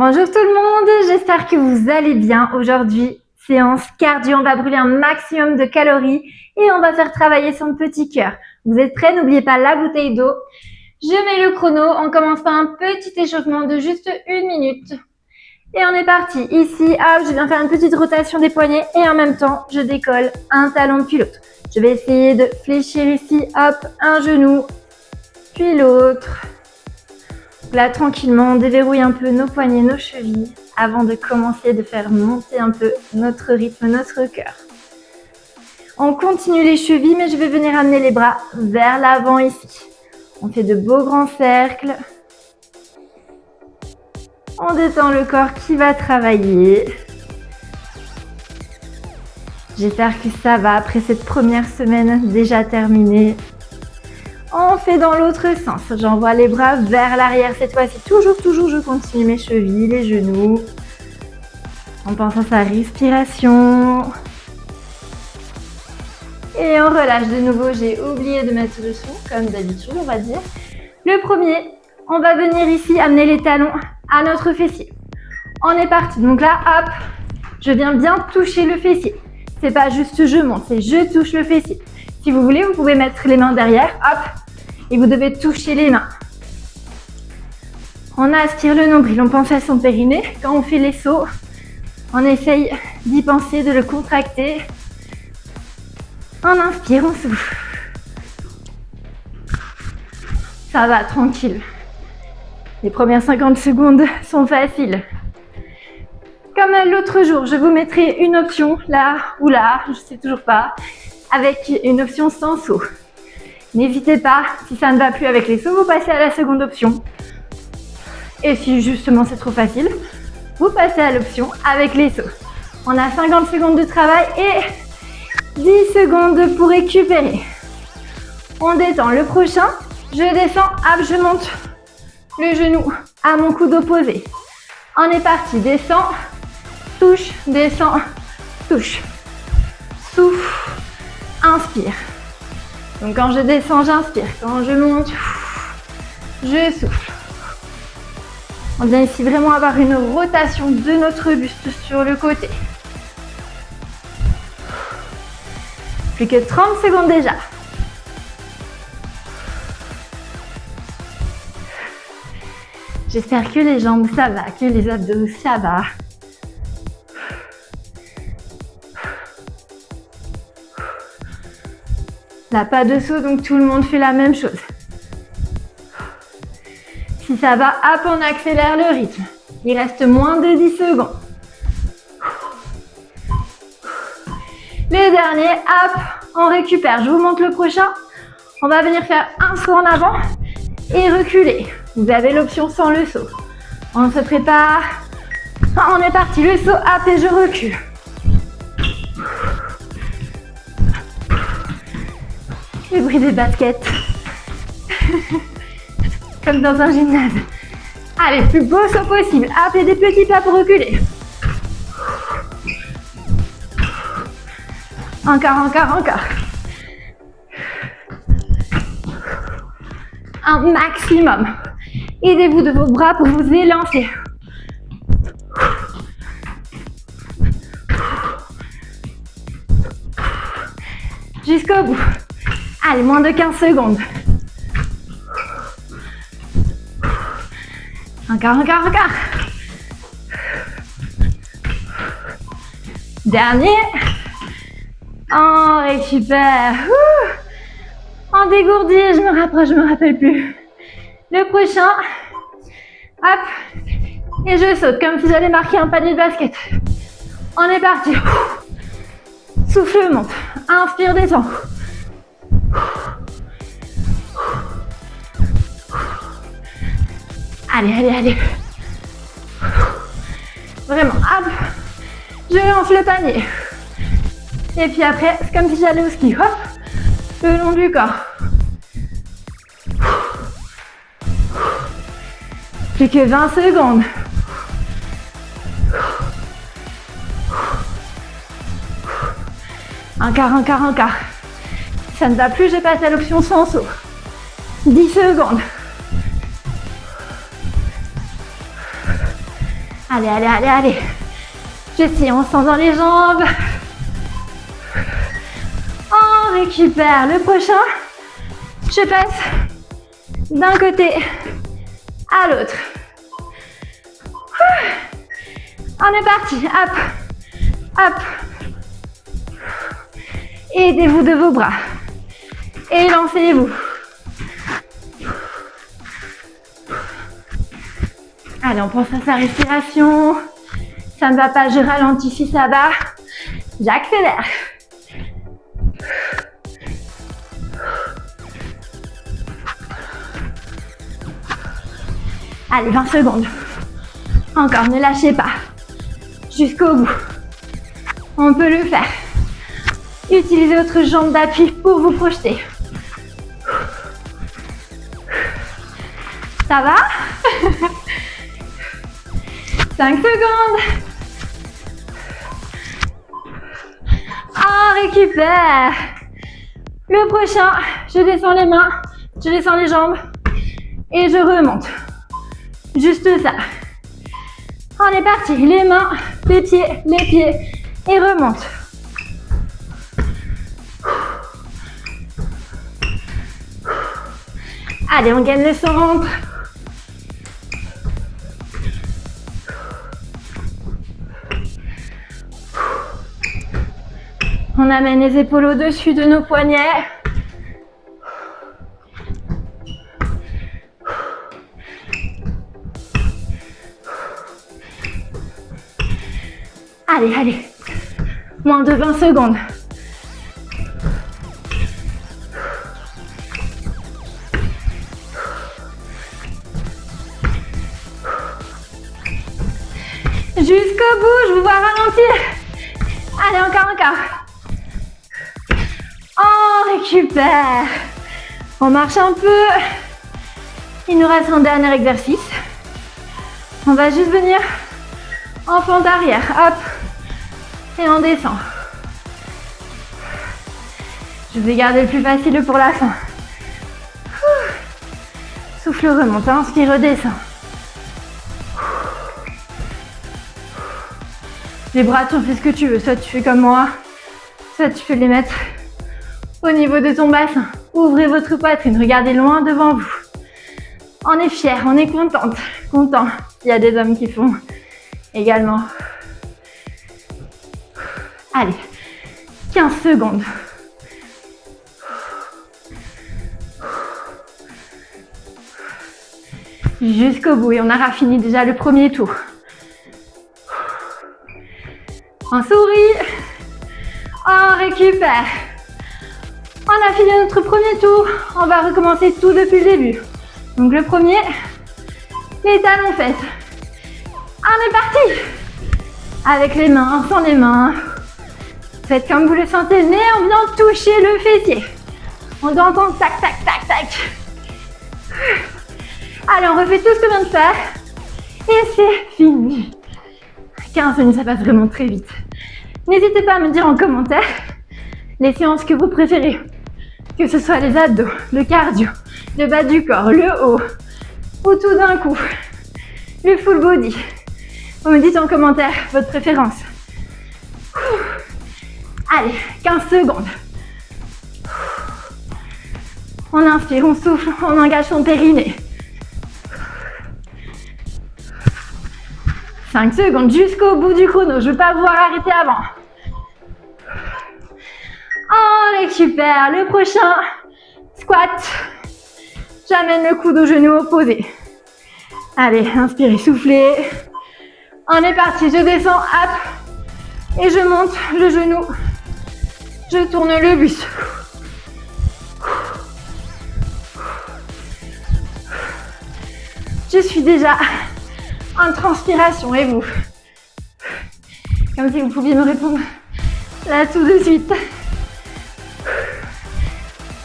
Bonjour tout le monde, j'espère que vous allez bien. Aujourd'hui, séance cardio, on va brûler un maximum de calories et on va faire travailler son petit cœur. Vous êtes prêts? N'oubliez pas la bouteille d'eau. Je mets le chrono, on commence par un petit échauffement de juste 1 minute. Et on est parti. Ici, hop, je viens faire une petite rotation des poignets et en même temps, je décolle un talon depuis l'autre. Je vais essayer de fléchir ici, hop, un genou, puis l'autre. Là, tranquillement, on déverrouille un peu nos poignets, nos chevilles avant de commencer de faire monter un peu notre rythme, notre cœur. On continue les chevilles, mais je vais venir amener les bras vers l'avant ici. On fait de beaux grands cercles. On détend le corps qui va travailler. J'espère que ça va après cette première semaine déjà terminée. On fait dans l'autre sens. J'envoie les bras vers l'arrière cette fois-ci. Toujours, je continue mes chevilles, les genoux. On pense à sa respiration. Et on relâche de nouveau. J'ai oublié de mettre le son, comme d'habitude, on va dire. Le premier, on va venir ici amener les talons à notre fessier. On est parti. Donc là, hop, je viens bien toucher le fessier. C'est pas juste je monte, c'est je touche le fessier. Si vous voulez, vous pouvez mettre les mains derrière, hop, et vous devez toucher les mains. On aspire le nombril, on pense à son périnée. Quand on fait les sauts, on essaye d'y penser, de le contracter. On inspire, on souffle. Ça va, tranquille. Les premières 50 secondes sont faciles. Comme l'autre jour, je vous mettrai une option là ou là, je ne sais toujours pas, avec une option sans saut. N'hésitez pas, si ça ne va plus avec les sauts, vous passez à la seconde option. Et si justement c'est trop facile, vous passez à l'option avec les sauts. On a 50 secondes de travail et 10 secondes pour récupérer. On détend. Le prochain, je descends, hop, je monte le genou à mon coude opposé. On est parti, descend, touche, descend, touche. Souffle, inspire. Donc quand je descends, j'inspire. Quand je monte, je souffle. On vient ici vraiment avoir une rotation de notre buste sur le côté. Plus que 30 secondes déjà. J'espère que les jambes, ça va, que les abdos, ça va. Là, pas de saut, donc tout le monde fait la même chose. Si ça va, hop, on accélère le rythme. Il reste moins de 10 secondes. Le dernier, hop, on récupère. Je vous montre le prochain. On va venir faire un saut en avant et reculer. Vous avez l'option sans le saut. On se prépare. On est parti. Le saut, hop, et je recule. Le bruit des baskets. Comme dans un gymnase. Allez, plus beau saut possible. Hop, et des petits pas pour reculer. Encore. Un maximum. Aidez-vous de vos bras pour vous élancer. Jusqu'au bout. Allez, moins de 15 secondes. Encore. Dernier. On récupère. On dégourdit, je me rapproche, je me rappelle plus. Le prochain. Hop. Et je saute comme si j'allais marquer un panier de basket. On est parti. Souffle, monte. Inspire, descend. Allez. Vraiment, hop. Je lance le panier. Et puis après, c'est comme si j'allais au ski. Hop. Le long du corps. Plus que 20 secondes. Encore. Ça ne va plus, je passe à l'option sans saut. 10 secondes. Allez, allez, allez, allez. J'essaie, on sent dans les jambes. On récupère. Le prochain, je passe d'un côté à l'autre. On est parti. Hop, hop. Aidez-vous de vos bras. Et lancez-vous. Allez, on pense à sa respiration. Ça ne va pas, je ralentis. Si ça va, j'accélère. Allez, 20 secondes. Encore, ne lâchez pas. Jusqu'au bout. On peut le faire. Utilisez votre jambe d'appui pour vous projeter. Ça va? 5 secondes. On récupère. Le prochain, je descends les mains, je descends les jambes et je remonte. Juste ça. On est parti. Les mains, les pieds et remonte. Allez, on gagne le centre. On amène les épaules au-dessus de nos poignets. Allez, allez. Moins de 20 secondes. Jusqu'au bout, je vous vois ralentir. Allez, encore. On récupère. On marche un peu. Il nous reste un dernier exercice. On va juste venir en fente arrière. Hop. Et on descend. Je vais garder le plus facile pour la fin. Souffle remonte. Inspire, redescend. Les bras, tu en fais ce que tu veux. Soit tu fais comme moi, soit tu peux les mettre au niveau de ton bassin. Ouvrez votre poitrine, regardez loin devant vous. On est fiers, on est content. Il y a des hommes qui font également. Allez, 15 secondes. Jusqu'au bout et on aura fini déjà le premier tour. On sourit, on récupère. On a fini notre premier tour, on va recommencer tout depuis le début. Donc le premier, les talons fesses. On est parti. Avec les mains, sans les mains. Faites comme vous le sentez, mais on vient toucher le fessier. On doit entendre tac, tac, tac, tac. Allez, on refait tout ce qu'on vient de faire. Et c'est fini. 15 minutes, ça passe vraiment très vite. N'hésitez pas à me dire en commentaire les séances que vous préférez. Que ce soit les abdos, le cardio, le bas du corps, le haut, ou tout d'un coup, le full body. Vous me dites en commentaire votre préférence. Allez, 15 secondes. On inspire, on souffle, on engage son périnée. 5 secondes jusqu'au bout du chrono. Je ne veux pas vous voir arrêter avant. On récupère. Le prochain, squat. J'amène le coude au genou opposé. Allez, inspirez, soufflez. On est parti. Je descends, hop. Et je monte le genou. Je tourne le buste. Je suis déjà en transpiration et vous? Comme si vous pouviez me répondre là tout de suite.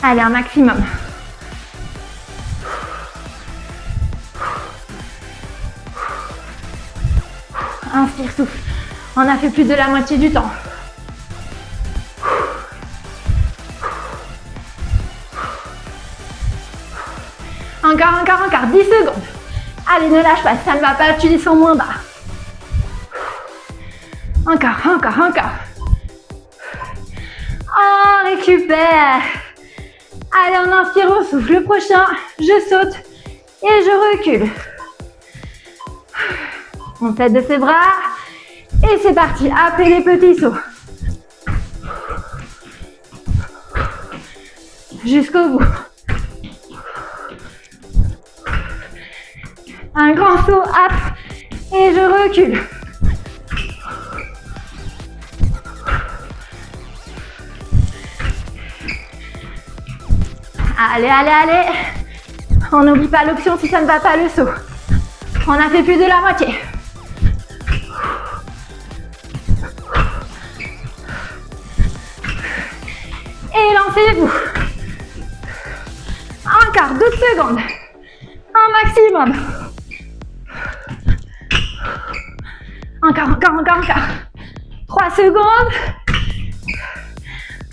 Allez, un maximum. Inspire, souffle. On a fait plus de la moitié du temps. Encore, 10 secondes. Allez, ne lâche pas, ça ne va pas, tu descends moins bas. Encore, encore, encore. On récupère. Allez, on inspire, on souffle. Le prochain, je saute et je recule. On tête de ses bras. Et c'est parti. Après les petits sauts. Jusqu'au bout. Un grand saut, hop, et je recule. Allez, allez, allez. On n'oublie pas l'option si ça ne va pas le saut. On a fait plus de la moitié. Et lancez-vous. Encore 12 secondes. Un maximum. Encore, encore, encore, encore. 3 secondes.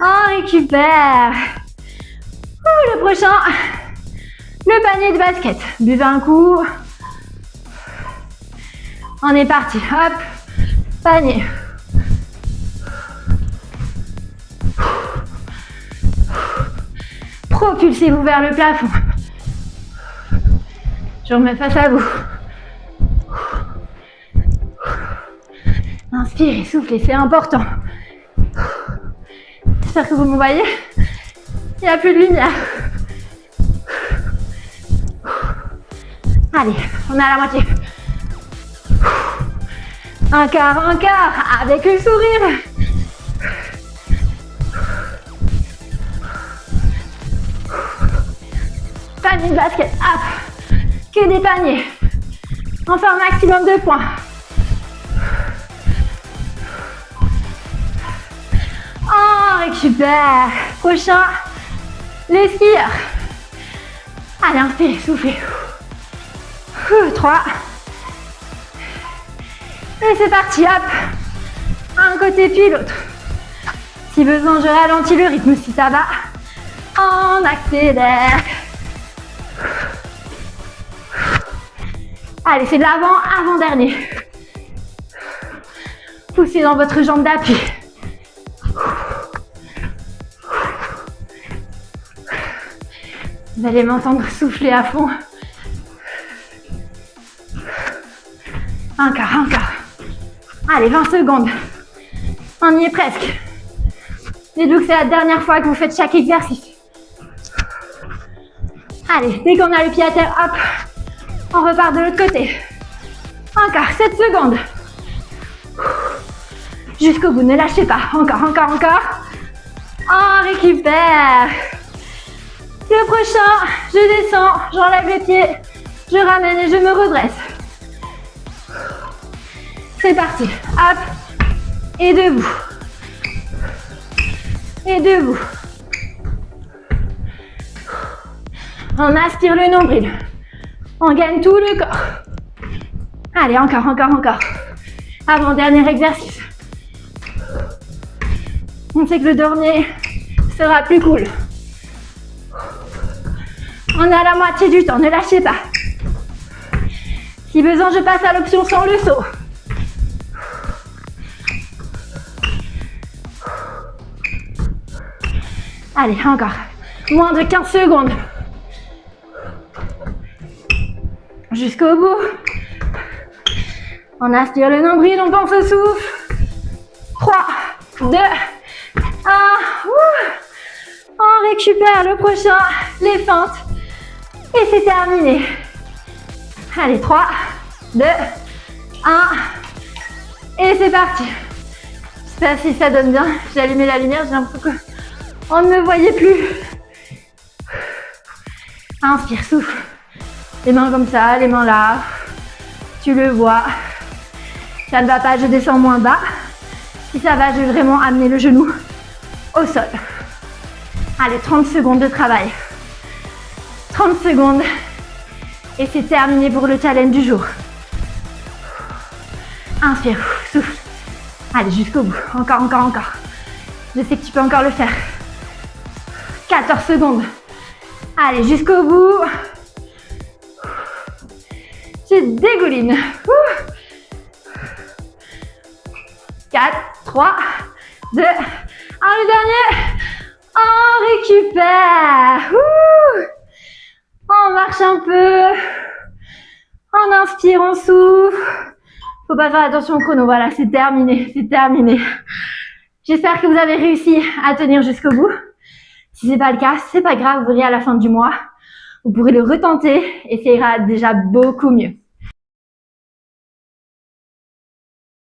On récupère. Le prochain, le panier de basket. Buvez un coup. On est parti. Hop, panier. Propulsez-vous vers le plafond. Je remets face à vous. Inspirez, soufflez, c'est important. J'espère que vous me voyez. Il n'y a plus de lumière. Allez, on est à la moitié. Encore, avec le sourire. Panier de basket, hop. Que des paniers. On fait un maximum de points. On récupère. Prochain, les skieurs. Allez, inspirez, soufflez. 3. Et c'est parti, hop. Un côté puis l'autre. Si besoin, je ralentis le rythme. Si ça va, on accélère. Allez, c'est de l'avant, avant-dernier. Poussez dans votre jambe d'appui. Vous allez m'entendre souffler à fond. Encore. Allez, 20 secondes. On y est presque. Dites-vous que c'est la dernière fois que vous faites chaque exercice. Allez, dès qu'on a le pied à terre, hop, on repart de l'autre côté. Encore, 7 secondes. Jusqu'au bout, ne lâchez pas. Encore. On récupère. Le prochain, je descends, j'enlève les pieds, je ramène et je me redresse. C'est parti. Hop. Et debout. Et debout. On aspire le nombril. On gagne tout le corps. Allez, encore. Avant-dernier exercice. On sait que le dernier sera plus cool. On est à la moitié du temps, ne lâchez pas. Si besoin, je passe à l'option sans le saut. Allez, encore. Moins de 15 secondes. Jusqu'au bout. On aspire le nombril, on pense au souffle. 3, 2, 1. On récupère le prochain, les feintes. Et c'est terminé. Allez, 3, 2, 1. Et c'est parti. Je sais pas si ça donne bien. J'ai allumé la lumière, j'ai l'impression qu'on ne me voyait plus. Inspire, souffle. Les mains comme ça, les mains là. Tu le vois. Ça ne va pas, je descends moins bas. Si ça va, je vais vraiment amener le genou au sol. Allez, 30 secondes de travail. 30 secondes. Et c'est terminé pour le challenge du jour. Inspire, souffle. Allez, jusqu'au bout. Encore. Je sais que tu peux encore le faire. 14 secondes. Allez, jusqu'au bout. Je dégouline. 4, 4, 3, 2, 1, le dernier. On récupère. On marche un peu. On inspire, on souffle. Faut pas faire attention au chrono. Voilà, c'est terminé, c'est terminé. J'espère que vous avez réussi à tenir jusqu'au bout. Si c'est pas le cas, c'est pas grave, vous verrez à la fin du mois. Vous pourrez le retenter et ça ira déjà beaucoup mieux.